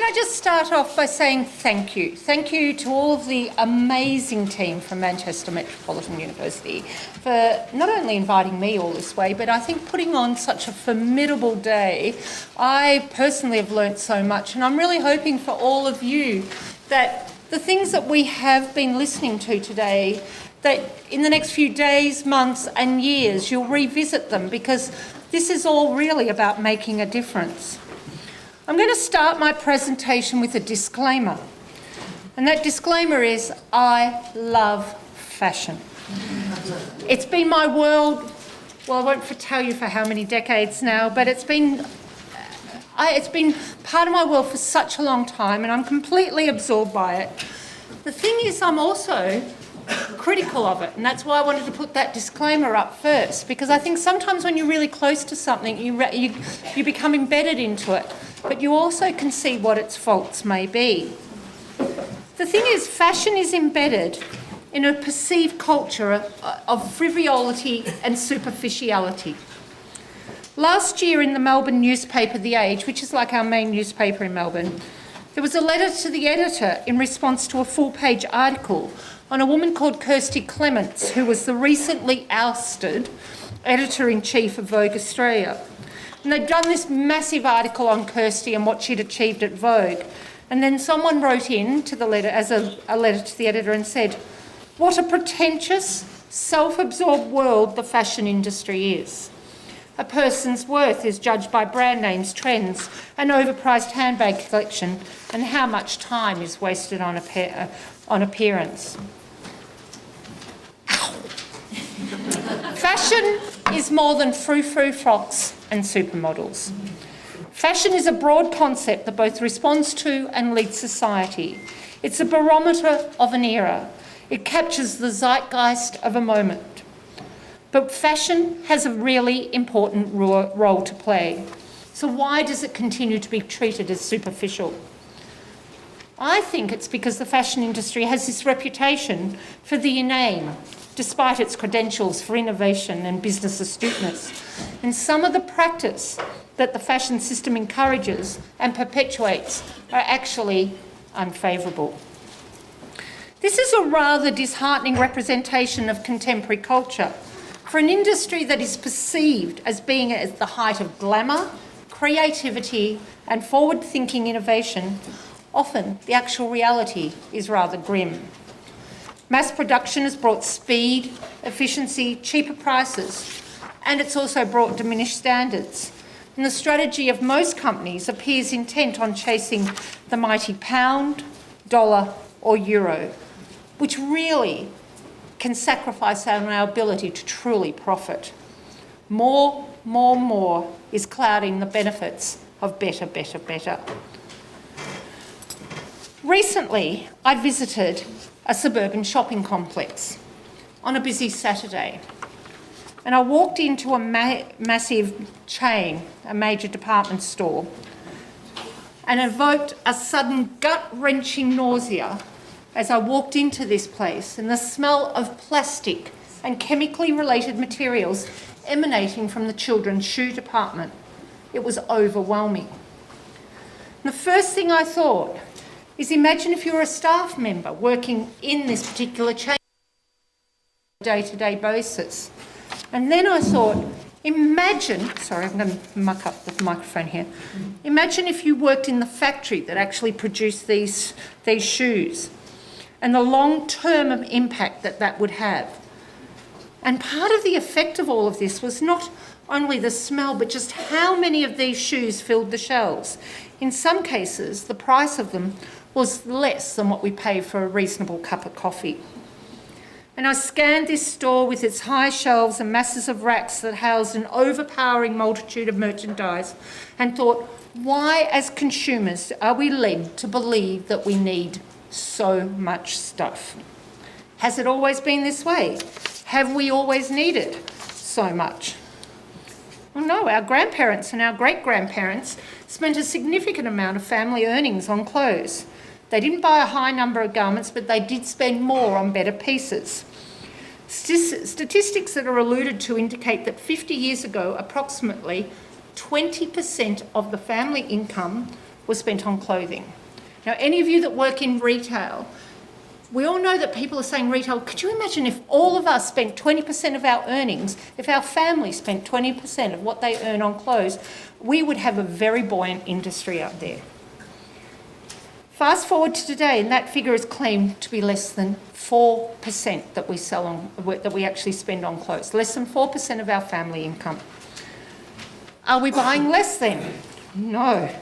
I just start off by saying thank you. Thank you to all of the amazing team from Manchester Metropolitan University for not only inviting me all this way, but I think putting on such a formidable day. I personally have learnt so much, and I'm really hoping for all of you that the things that we have been listening to today, that in the next few days, months and years, you'll revisit them, because this is all really about making a difference. I'm going to start my presentation with a disclaimer. And that disclaimer is, I love fashion. It's been my world, well, I won't tell you for how many decades now, but it's been part of my world for such a long time, and I'm completely absorbed by it. The thing is, I'm also critical of it, and that's why I wanted to put that disclaimer up first, because I think sometimes when you're really close to something, you become embedded into it, but you also can see what its faults may be. The thing is, fashion is embedded in a perceived culture of frivolity and superficiality. Last year in the Melbourne newspaper The Age, which is like our main newspaper in Melbourne, there was a letter to the editor in response to a full-page article on a woman called Kirsty Clements, who was the recently ousted editor-in-chief of Vogue Australia. And they'd done this massive article on Kirsty and what she'd achieved at Vogue. And then someone wrote in to the letter as a letter to the editor and said, "What a pretentious, self-absorbed world the fashion industry is. A person's worth is judged by brand names, trends, an overpriced handbag collection, and how much time is wasted on appearance." Ow. Fashion is more than frou-frou frocks and supermodels. Fashion is a broad concept that both responds to and leads society. It's a barometer of an era. It captures the zeitgeist of a moment. But fashion has a really important role to play. So why does it continue to be treated as superficial? I think it's because the fashion industry has this reputation for the inane, despite its credentials for innovation and business astuteness. And some of the practice that the fashion system encourages and perpetuates are actually unfavourable. This is a rather disheartening representation of contemporary culture. For an industry that is perceived as being at the height of glamour, creativity and forward-thinking innovation, often the actual reality is rather grim. Mass production has brought speed, efficiency, cheaper prices, and it's also brought diminished standards. And the strategy of most companies appears intent on chasing the mighty pound, dollar or euro, which really can sacrifice on our ability to truly profit. More is clouding the benefits of better. Recently, I visited a suburban shopping complex on a busy Saturday, and I walked into a massive chain, a major department store, and evoked a sudden gut-wrenching nausea as I walked into this place, and the smell of plastic and chemically related materials emanating from the children's shoe department. It was overwhelming. And the first thing I thought is, imagine if you're a staff member working in this particular chain on a day-to-day basis. And then I thought, imagine, sorry, I'm going to muck up the microphone here. Imagine if you worked in the factory that actually produced these shoes, and the long-term impact that would have. And part of the effect of all of this was not only the smell, but just how many of these shoes filled the shelves. In some cases, the price of them was less than what we pay for a reasonable cup of coffee. And I scanned this store with its high shelves and masses of racks that housed an overpowering multitude of merchandise, and thought, why as consumers are we led to believe that we need so much stuff? Has it always been this way? Have we always needed so much? Well, no, our grandparents and our great-grandparents spent a significant amount of family earnings on clothes. They didn't buy a high number of garments, but they did spend more on better pieces. Statistics that are alluded to indicate that 50 years ago, approximately 20% of the family income was spent on clothing. Now, any of you that work in retail, we all know that people are saying retail. Could you imagine if all of us spent 20% of our earnings, if our family spent 20% of what they earn on clothes, we would have a very buoyant industry out there. Fast forward to today, and that figure is claimed to be less than 4% that we actually spend on clothes. Less than 4% of our family income. Are we buying less then? No.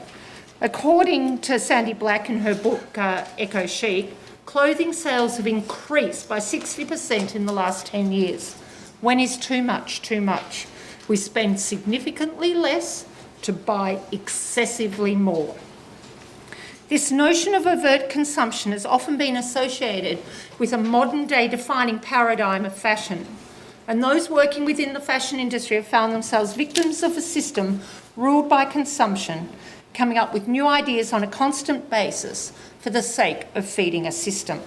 According to Sandy Black in her book Eco Chic, clothing sales have increased by 60% in the last 10 years. When is too much too much? We spend significantly less to buy excessively more. This notion of overt consumption has often been associated with a modern-day defining paradigm of fashion, and those working within the fashion industry have found themselves victims of a system ruled by consumption, coming up with new ideas on a constant basis for the sake of feeding a system.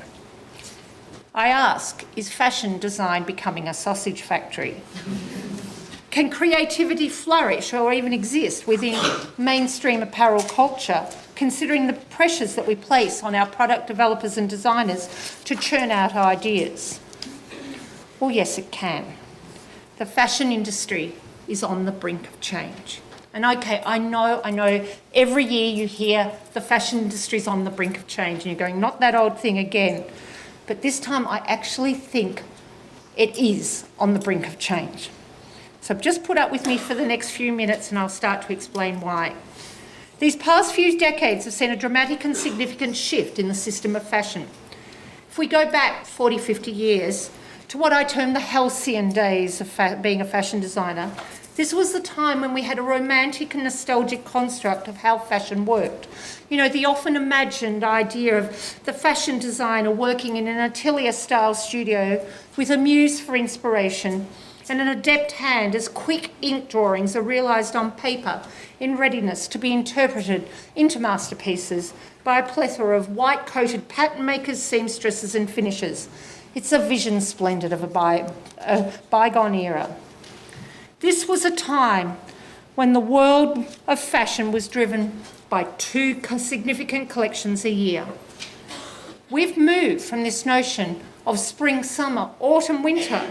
I ask, is fashion design becoming a sausage factory? Can creativity flourish or even exist within mainstream apparel culture, considering the pressures that we place on our product developers and designers to churn out ideas? Well, yes, it can. The fashion industry is on the brink of change. And okay, I know, every year you hear the fashion industry's on the brink of change and you're going, not that old thing again. But this time I actually think it is on the brink of change. So just put up with me for the next few minutes and I'll start to explain why. These past few decades have seen a dramatic and significant shift in the system of fashion. If we go back 40, 50 years to what I term the halcyon days of being a fashion designer, this was the time when we had a romantic and nostalgic construct of how fashion worked. You know, the often imagined idea of the fashion designer working in an atelier-style studio with a muse for inspiration and an adept hand as quick ink drawings are realised on paper in readiness to be interpreted into masterpieces by a plethora of white-coated pattern makers, seamstresses and finishers. It's a vision splendid of a bygone era. This was a time when the world of fashion was driven by 2 significant collections a year. We've moved from this notion of spring, summer, autumn, winter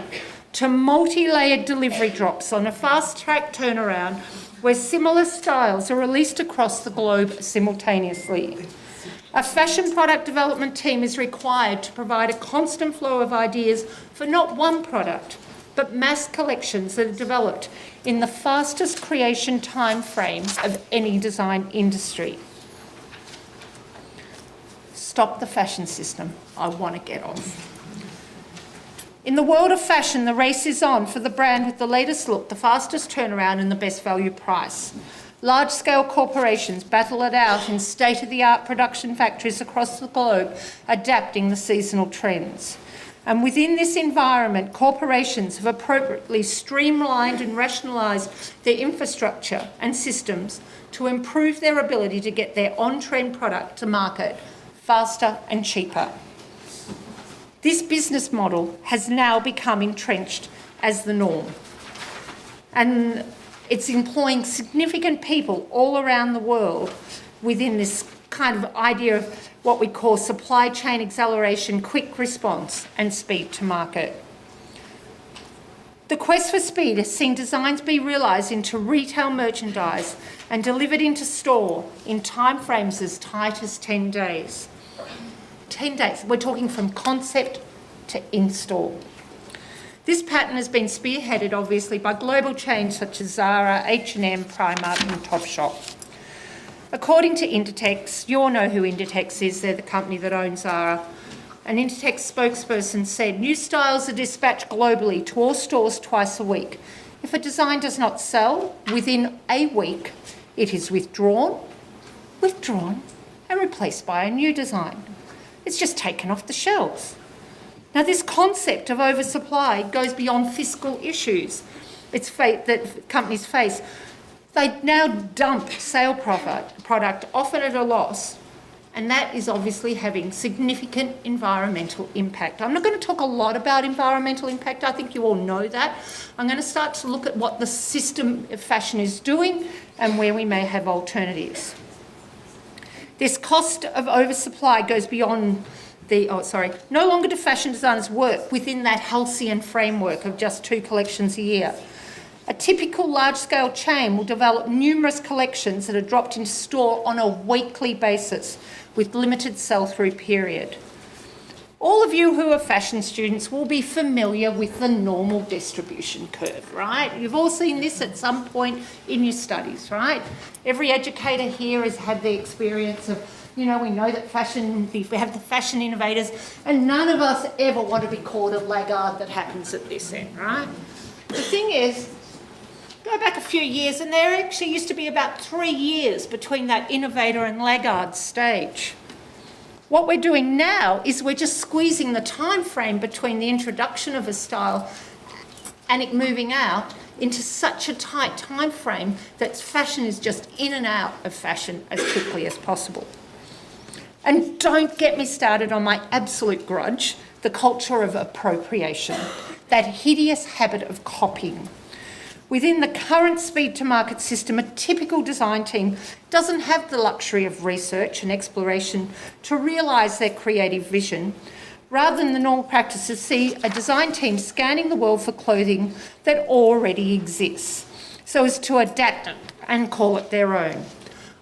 to multi-layered delivery drops on a fast-track turnaround where similar styles are released across the globe simultaneously. A fashion product development team is required to provide a constant flow of ideas for not one product, but mass collections that are developed in the fastest creation time frame of any design industry. Stop the fashion system. I want to get off. In the world of fashion, the race is on for the brand with the latest look, the fastest turnaround and the best value price. Large-scale corporations battle it out in state-of-the-art production factories across the globe, adapting the seasonal trends. And within this environment, corporations have appropriately streamlined and rationalised their infrastructure and systems to improve their ability to get their on-trend product to market faster and cheaper. This business model has now become entrenched as the norm. And it's employing significant people all around the world within this kind of idea of what we call supply chain acceleration, quick response and speed to market. The quest for speed has seen designs be realised into retail merchandise and delivered into store in timeframes as tight as 10 days. 10 days. We're talking from concept to install. This pattern has been spearheaded, obviously, by global chains such as Zara, H&M, Primark and Topshop. According to Inditex, you all know who Inditex is, they're the company that owns Zara. An Inditex spokesperson said, new styles are dispatched globally to all stores twice a week. If a design does not sell within a week, it is withdrawn, and replaced by a new design. It's just taken off the shelves. Now, this concept of oversupply goes beyond fiscal issues that companies face. They now dump sale product, often at a loss, and that is obviously having significant environmental impact. I'm not going to talk a lot about environmental impact. I think you all know that. I'm going to start to look at what the system of fashion is doing and where we may have alternatives. This cost of oversupply goes beyond no longer do fashion designers work within that halcyon framework of just 2 collections a year. A typical large-scale chain will develop numerous collections that are dropped into store on a weekly basis with limited sell-through period. All of you who are fashion students will be familiar with the normal distribution curve, right? You've all seen this at some point in your studies, right? Every educator here has had the experience of, we know that we have the fashion innovators, and none of us ever want to be called a laggard that happens at this end, right? The thing is, go back a few years, and there actually used to be about 3 years between that innovator and laggard stage. What we're doing now is we're just squeezing the time frame between the introduction of a style and it moving out into such a tight time frame that fashion is just in and out of fashion as quickly as possible. And don't get me started on my absolute grudge, the culture of appropriation, that hideous habit of copying. Within the current speed-to-market system, a typical design team doesn't have the luxury of research and exploration to realise their creative vision. Rather than the normal practices, see a design team scanning the world for clothing that already exists, so as to adapt it and call it their own.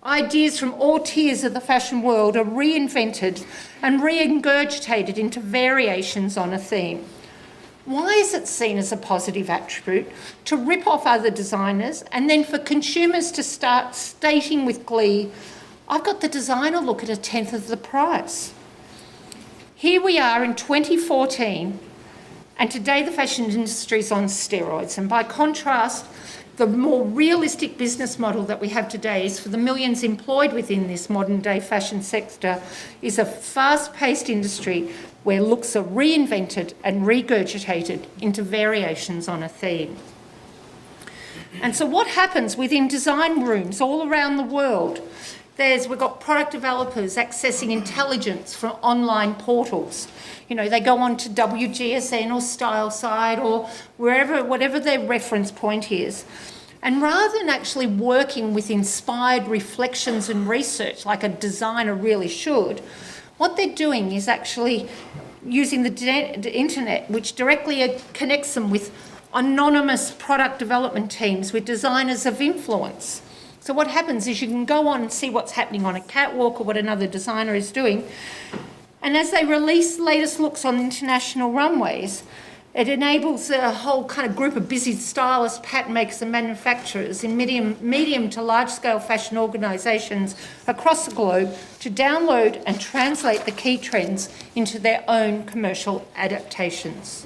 Ideas from all tiers of the fashion world are reinvented and re-ingurgitated into variations on a theme. Why is it seen as a positive attribute to rip off other designers and then for consumers to start stating with glee, I've got the designer look at 1/10 of the price? Here we are in 2014, and today the fashion industry is on steroids. And by contrast, the more realistic business model that we have today is for the millions employed within this modern day fashion sector is a fast-paced industry where looks are reinvented and regurgitated into variations on a theme. And so what happens within design rooms all around the world? We've got product developers accessing intelligence from online portals. They go on to WGSN or StyleSide or whatever their reference point is. And rather than actually working with inspired reflections and research like a designer really should, what they're doing is actually using the internet, which directly connects them with anonymous product development teams with designers of influence. So what happens is you can go on and see what's happening on a catwalk or what another designer is doing. And as they release latest looks on international runways, it enables a whole kind of group of busy stylists, pattern makers and manufacturers in medium to large-scale fashion organisations across the globe to download and translate the key trends into their own commercial adaptations.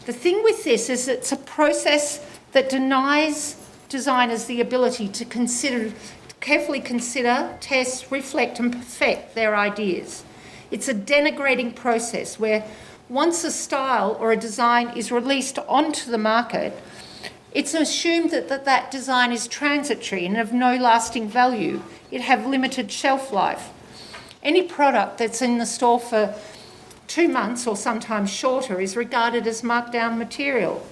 The thing with this is it's a process that denies designers the ability to carefully consider, test, reflect and perfect their ideas. It's a denigrating process where once a style or a design is released onto the market, it's assumed that design is transitory and of no lasting value. It have limited shelf life. Any product that's in the store for 2 months or sometimes shorter is regarded as markdown material.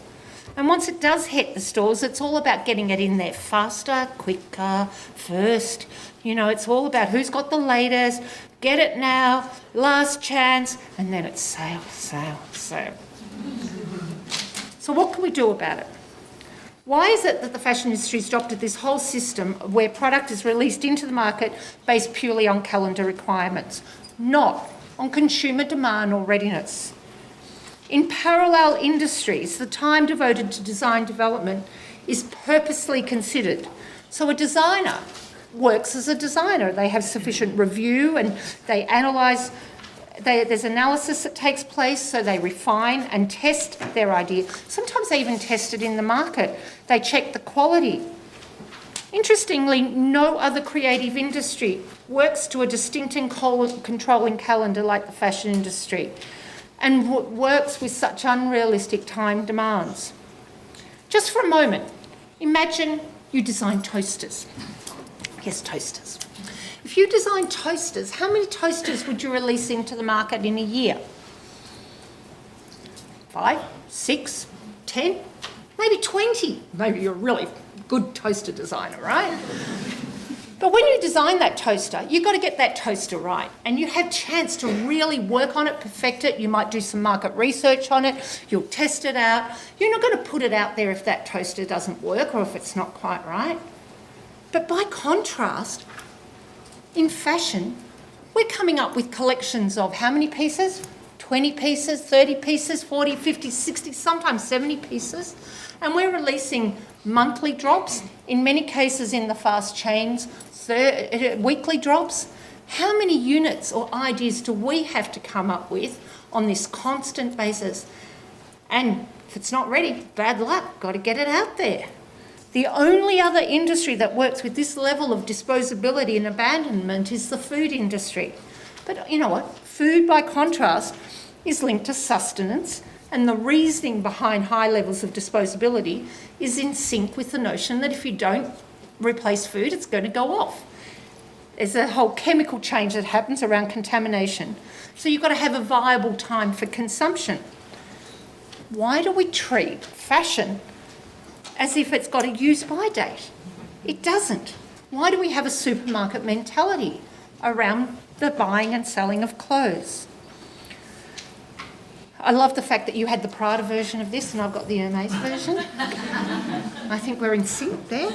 And once it does hit the stores, it's all about getting it in there faster, quicker, first. It's all about who's got the latest, get it now, last chance, and then it's sale, sale, sale. So what can we do about it? Why is it that the fashion industry has adopted this whole system where product is released into the market based purely on calendar requirements, not on consumer demand or readiness? In parallel industries, the time devoted to design development is purposely considered. So a designer works as a designer. They have sufficient review and they analyse. There's analysis that takes place, so they refine and test their idea. Sometimes they even test it in the market. They check the quality. Interestingly, no other creative industry works to a distinct and controlling calendar like the fashion industry, and works with such unrealistic time demands. Just for a moment, imagine you design toasters. Yes, toasters. If you design toasters, how many toasters would you release into the market in a year? 5, 6, 10, maybe 20. Maybe you're a really good toaster designer, right? But when you design that toaster, you've got to get that toaster right. And you have a chance to really work on it, perfect it. You might do some market research on it. You'll test it out. You're not going to put it out there if that toaster doesn't work or if it's not quite right. But by contrast, in fashion, we're coming up with collections of how many pieces? 20 pieces, 30 pieces, 40, 50, 60, sometimes 70 pieces. And we're releasing monthly drops, in many cases in the fast chains, weekly drops. How many units or ideas do we have to come up with on this constant basis? And if it's not ready, bad luck, got to get it out there. The only other industry that works with this level of disposability and abandonment is the food industry. But you know what? Food, by contrast, is linked to sustenance, and the reasoning behind high levels of disposability is in sync with the notion that if you don't replace food, it's going to go off. There's a whole chemical change that happens around contamination. So you've got to have a viable time for consumption. Why do we treat fashion as if it's got a use-by date? It doesn't. Why do we have a supermarket mentality around the buying and selling of clothes? I love the fact that you had the Prada version of this and I've got the Hermes version. I think we're in sync there.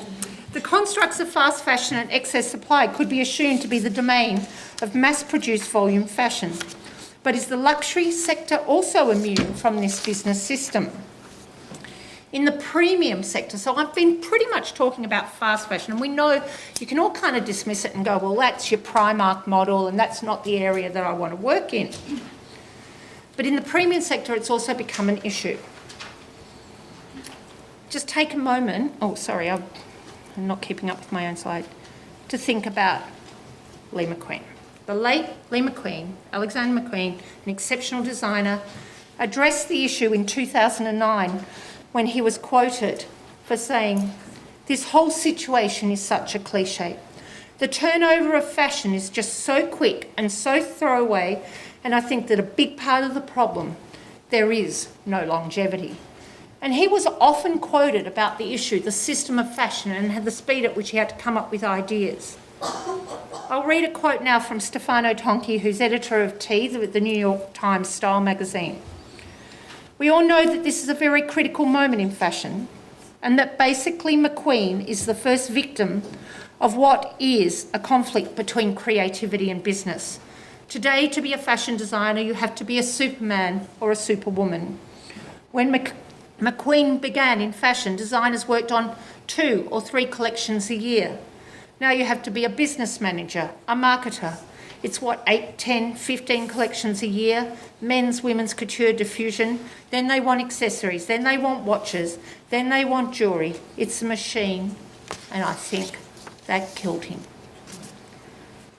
The constructs of fast fashion and excess supply could be assumed to be the domain of mass-produced volume fashion. But is the luxury sector also immune from this business system? In the premium sector, so I've been pretty much talking about fast fashion, and we know you can all kind of dismiss it and go, well, that's your Primark model and that's not the area that I want to work in. But in the premium sector, it's also become an issue. Just take a moment, I'm not keeping up with my own slide, to think about Lee McQueen. The late Lee McQueen, Alexander McQueen, an exceptional designer, addressed the issue in 2009 when he was quoted for saying, "This whole situation is such a cliche. The turnover of fashion is just so quick and so throwaway, and I think that a big part of the problem, there is no longevity." And he was often quoted about the issue, the system of fashion, and the speed at which he had to come up with ideas. I'll read a quote now from Stefano Tonchi, who's editor of T, the New York Times style magazine. "We all know that this is a very critical moment in fashion, and that basically McQueen is the first victim of what is a conflict between creativity and business. Today, to be a fashion designer, you have to be a superman or a superwoman. When McQueen began in fashion, designers worked on 2 or 3 collections a year. Now you have to be a business manager, a marketer. It's 8, 10, 15 collections a year, men's, women's, couture, diffusion. Then they want accessories, then they want watches, then they want jewellery. It's a machine." And I think that killed him.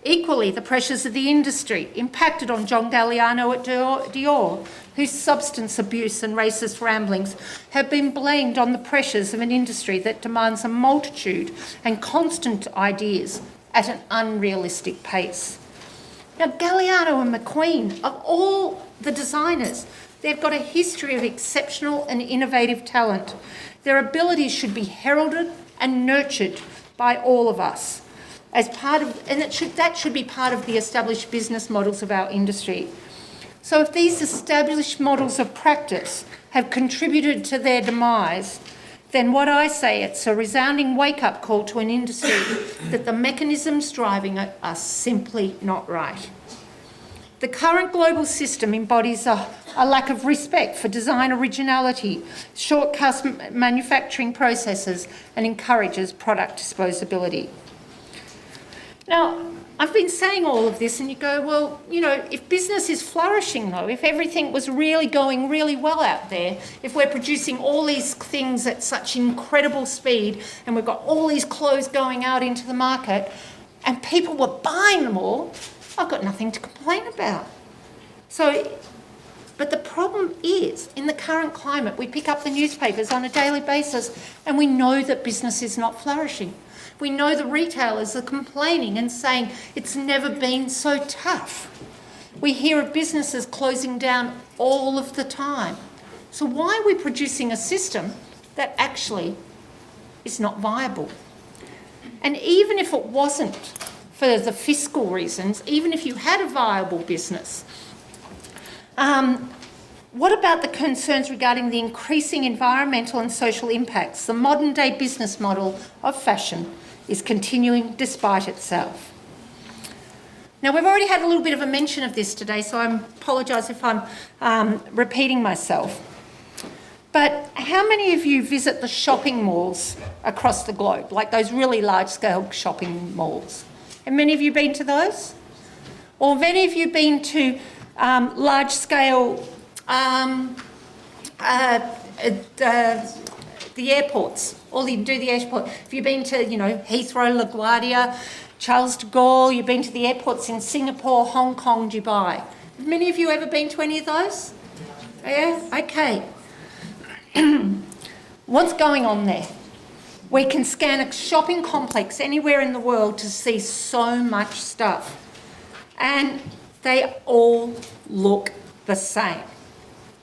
Equally, the pressures of the industry impacted on John Galliano at Dior, whose substance abuse and racist ramblings have been blamed on the pressures of an industry that demands a multitude and constant ideas at an unrealistic pace. Now, Galliano and McQueen, of all the designers, they've got a history of exceptional and innovative talent. Their abilities should be heralded and nurtured by all of us as part of, and that should be part of the established business models of our industry. So if these established models of practice have contributed to their demise, then what I say, it's a resounding wake-up call to an industry that the mechanisms driving it are simply not right. The current global system embodies a lack of respect for design originality, shortcuts manufacturing processes, and encourages product disposability. Now, I've been saying all of this and you go, well, you know, if business is flourishing though, if everything was really going really well out there, if we're producing all these things at such incredible speed and we've got all these clothes going out into the market and people were buying them all, I've got nothing to complain about. But the problem is, in the current climate, we pick up the newspapers on a daily basis and we know that business is not flourishing. We know the retailers are complaining and saying it's never been so tough. We hear of businesses closing down all of the time. So why are we producing a system that actually is not viable? And even if it wasn't for the fiscal reasons, even if you had a viable business, what about the concerns regarding the increasing environmental and social impacts? The modern day business model of fashion is continuing despite itself. Now, we've already had a little bit of a mention of this today, so I apologise if I'm repeating myself. But how many of you visit the shopping malls across the globe, like those really large-scale shopping malls? Have many of you been to those? Or have any of you been to large-scale the airports? All you do the airport. Have you been to, Heathrow, LaGuardia, Charles de Gaulle? You've been to the airports in Singapore, Hong Kong, Dubai. Have many of you ever been to any of those? Yeah? Okay. What's going on there? We can scan a shopping complex anywhere in the world to see so much stuff. And they all look the same.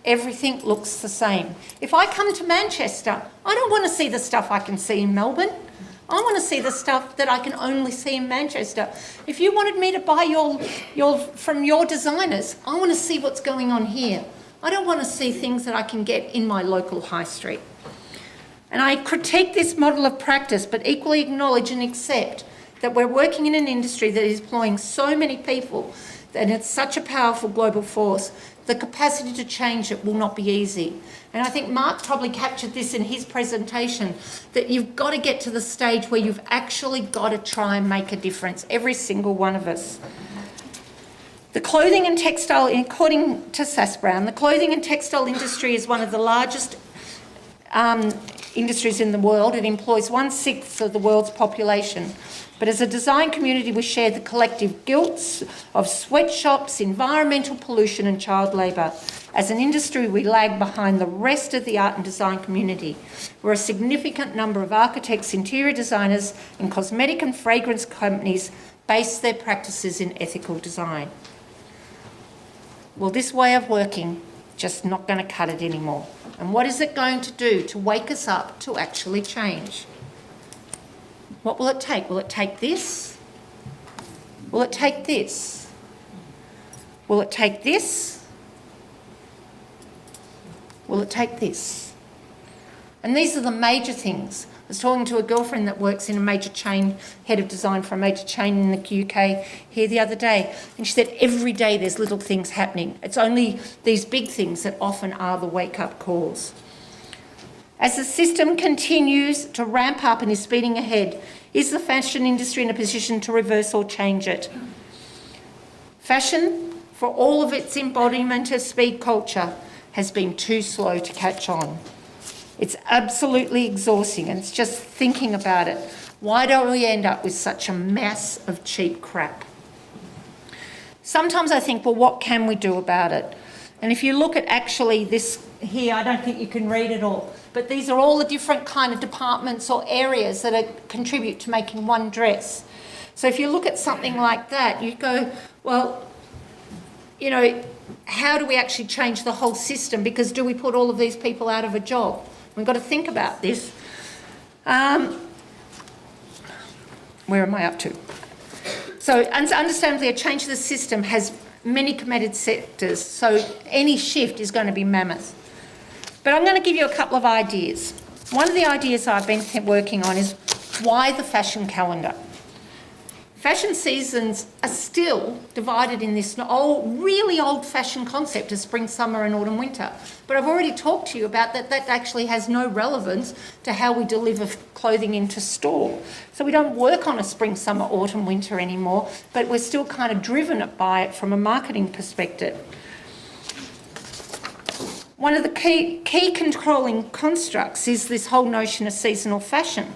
Everything looks the same. If I come to Manchester, I don't want to see the stuff I can see in Melbourne. I want to see the stuff that I can only see in Manchester. If you wanted me to buy from your designers, I want to see what's going on here. I don't want to see things that I can get in my local high street. And I critique this model of practice, but equally acknowledge and accept that we're working in an industry that is employing so many people and it's such a powerful global force, the capacity to change it will not be easy. And I think Mark probably captured this in his presentation, that you've got to get to the stage where you've actually got to try and make a difference, every single one of us. The clothing and textile, according to Sass Brown, the clothing and textile industry is one of the largest industries in the world. It employs 1/6 of the world's population. But as a design community, we share the collective guilt of sweatshops, environmental pollution and child labour. As an industry, we lag behind the rest of the art and design community, where a significant number of architects, interior designers and cosmetic and fragrance companies base their practices in ethical design. Well, this way of working just not going to cut it anymore. And what is it going to do to wake us up to actually change? What will it take? Will it take this? Will it take this? Will it take this? Will it take this? And these are the major things. I was talking to a girlfriend that works in a major chain, head of design for a major chain in the UK here the other day, and she said every day there's little things happening. It's only these big things that often are the wake-up calls. As the system continues to ramp up and is speeding ahead, is the fashion industry in a position to reverse or change it? Fashion, for all of its embodiment of speed culture, has been too slow to catch on. It's absolutely exhausting, and it's just thinking about it. Why don't we end up with such a mass of cheap crap? Sometimes I think, well, what can we do about it? And if you look at actually this here, I don't think you can read it all, but these are all the different kind of departments or areas that contribute to making one dress. So if you look at something like that, you go, well, how do we actually change the whole system? Because do we put all of these people out of a job? We've got to think about this. Where am I up to? So understandably, a change to the system has many committed sectors, so any shift is going to be mammoth. But I'm going to give you a couple of ideas. One of the ideas I've been working on is why the fashion calendar? Fashion seasons are still divided in this really old-fashioned concept of spring, summer and autumn, winter. But I've already talked to you about that actually has no relevance to how we deliver clothing into store. So we don't work on a spring, summer, autumn, winter anymore, but we're still kind of driven by it from a marketing perspective. One of the key controlling constructs is this whole notion of seasonal fashion.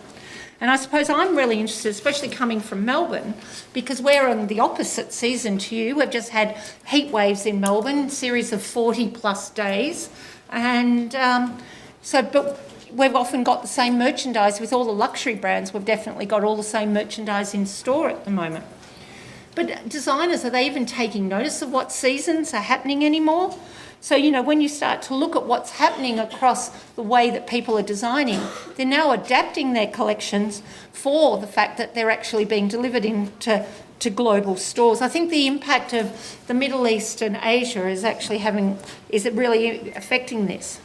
And I suppose I'm really interested, especially coming from Melbourne, because we're on the opposite season to you. We've just had heat waves in Melbourne, a series of 40 plus days. And but we've often got the same merchandise with all the luxury brands. We've definitely got all the same merchandise in store at the moment. But designers, are they even taking notice of what seasons are happening anymore? So, when you start to look at what's happening across the way that people are designing, they're now adapting their collections for the fact that they're actually being delivered into global stores. I think the impact of the Middle East and Asia is it really affecting this?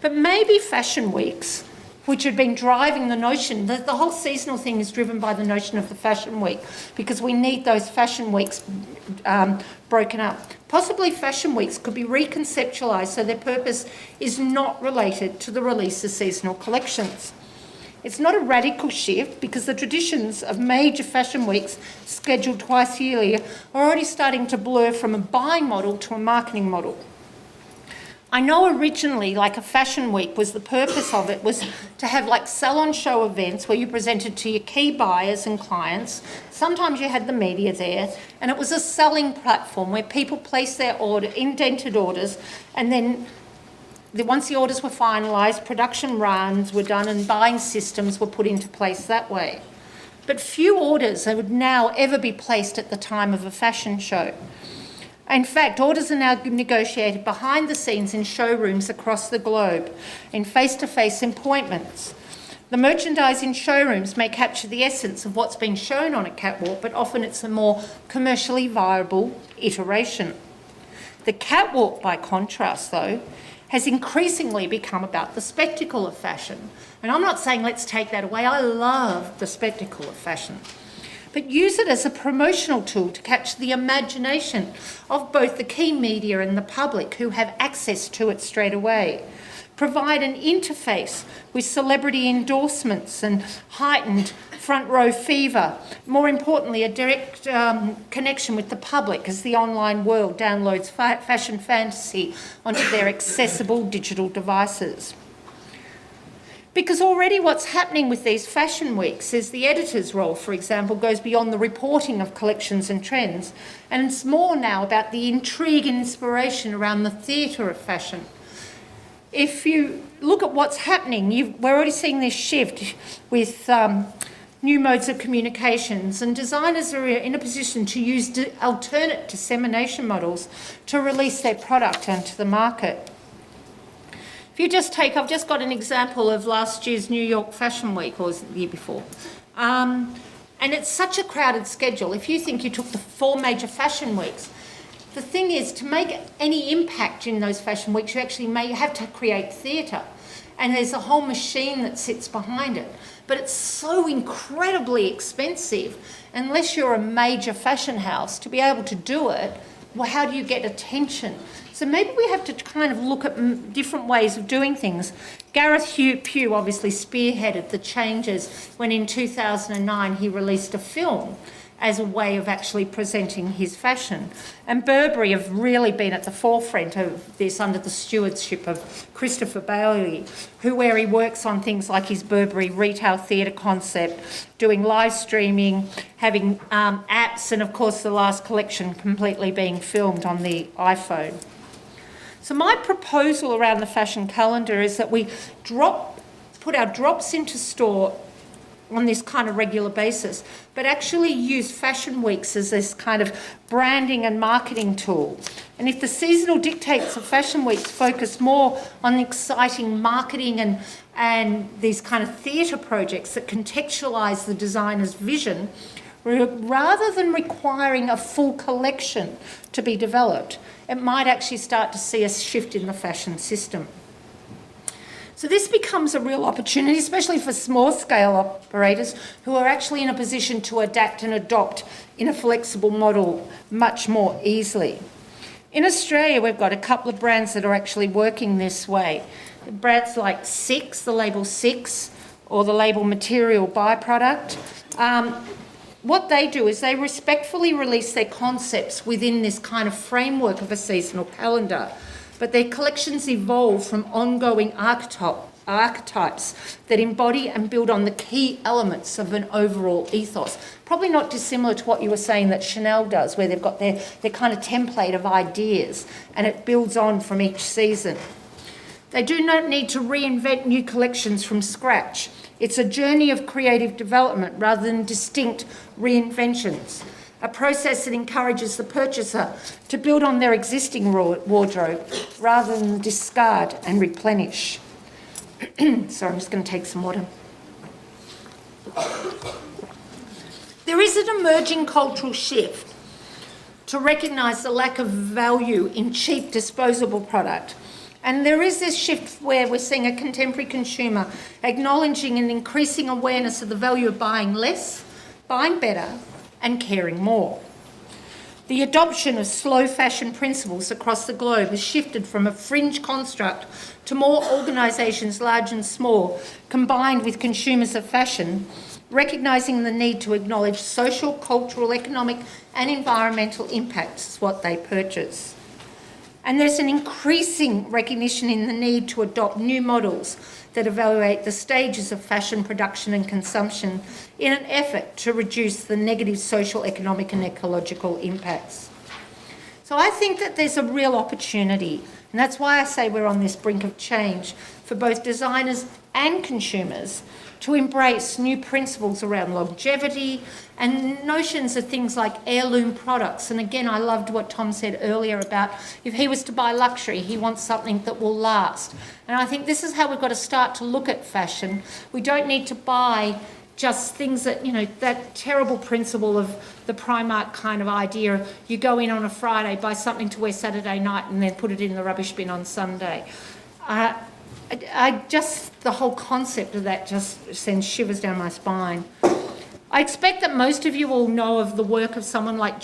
But maybe fashion weeks, which had been driving the notion, that the whole seasonal thing is driven by the notion of the fashion week, because we need those fashion weeks broken up. Possibly fashion weeks could be reconceptualised so their purpose is not related to the release of seasonal collections. It's not a radical shift, because the traditions of major fashion weeks scheduled twice yearly are already starting to blur from a buying model to a marketing model. I know originally, like a fashion week, the purpose of it was to have like salon show events where you presented to your key buyers and clients. Sometimes you had the media there, and it was a selling platform where people placed their indented orders, and then once the orders were finalised, production runs were done and buying systems were put into place that way. But few orders would now ever be placed at the time of a fashion show. In fact, orders are now negotiated behind the scenes in showrooms across the globe, in face-to-face appointments. The merchandise in showrooms may capture the essence of what's been shown on a catwalk, but often it's a more commercially viable iteration. The catwalk, by contrast, though, has increasingly become about the spectacle of fashion. And I'm not saying let's take that away. I love the spectacle of fashion. But use it as a promotional tool to catch the imagination of both the key media and the public who have access to it straight away. Provide an interface with celebrity endorsements and heightened front row fever. More importantly, a direct connection with the public as the online world downloads fashion fantasy onto their accessible digital devices. Because already what's happening with these fashion weeks is the editor's role, for example, goes beyond the reporting of collections and trends, and it's more now about the intrigue and inspiration around the theatre of fashion. If you look at what's happening, we're already seeing this shift with new modes of communications, and designers are in a position to use alternate dissemination models to release their product onto the market. If you just I've just got an example of last year's New York Fashion Week, or the year before. And it's such a crowded schedule. If you think you took the 4 major fashion weeks, the thing is, to make any impact in those fashion weeks, you have to create theatre. And there's a whole machine that sits behind it. But it's so incredibly expensive, unless you're a major fashion house, to be able to do it. Well, how do you get attention? So maybe we have to kind of look at different ways of doing things. Gareth Pugh obviously spearheaded the changes when in 2009 he released a film as a way of actually presenting his fashion. And Burberry have really been at the forefront of this under the stewardship of Christopher Bailey, where he works on things like his Burberry retail theatre concept, doing live streaming, having apps, and of course the last collection completely being filmed on the iPhone. So my proposal around the fashion calendar is that we put our drops into store on this kind of regular basis, but actually use fashion weeks as this kind of branding and marketing tool. And if the seasonal dictates of fashion weeks focus more on exciting marketing and these kind of theatre projects that contextualise the designer's vision, rather than requiring a full collection to be developed, it might actually start to see a shift in the fashion system. So this becomes a real opportunity, especially for small-scale operators who are actually in a position to adapt and adopt in a flexible model much more easily. In Australia, we've got a couple of brands that are actually working this way. Brands like Six, the label Six, or the label Material Byproduct. What they do is they respectfully release their concepts within this kind of framework of a seasonal calendar, but their collections evolve from ongoing archetypes that embody and build on the key elements of an overall ethos. Probably not dissimilar to what you were saying that Chanel does, where they've got their kind of template of ideas and it builds on from each season. They do not need to reinvent new collections from scratch. It's a journey of creative development rather than distinct reinventions. a process that encourages the purchaser to build on their existing wardrobe rather than discard and replenish. Sorry, I'm just going to take some water. There is an emerging cultural shift to recognise the lack of value in cheap disposable product. And there is this shift where we're seeing a contemporary consumer acknowledging and increasing awareness of the value of buying less, buying better, and caring more. The adoption of slow fashion principles across the globe has shifted from a fringe construct to more organisations, large and small, combined with consumers of fashion, recognising the need to acknowledge social, cultural, economic and environmental impacts of what they purchase. And there's an increasing recognition in the need to adopt new models that evaluate the stages of fashion production and consumption in an effort to reduce the negative social, economic and ecological impacts. So I think that there's a real opportunity, and that's why I say we're on this brink of change for both designers and consumers to embrace new principles around longevity and notions of things like heirloom products. And again, I loved what Tom said earlier about if he was to buy luxury, he wants something that will last. And I think this is how we've got to start to look at fashion. We don't need to buy just things that, that terrible principle of the Primark kind of idea of you go in on a Friday, buy something to wear Saturday night and then put it in the rubbish bin on Sunday. The whole concept of that just sends shivers down my spine. I expect that most of you all know of the work of someone like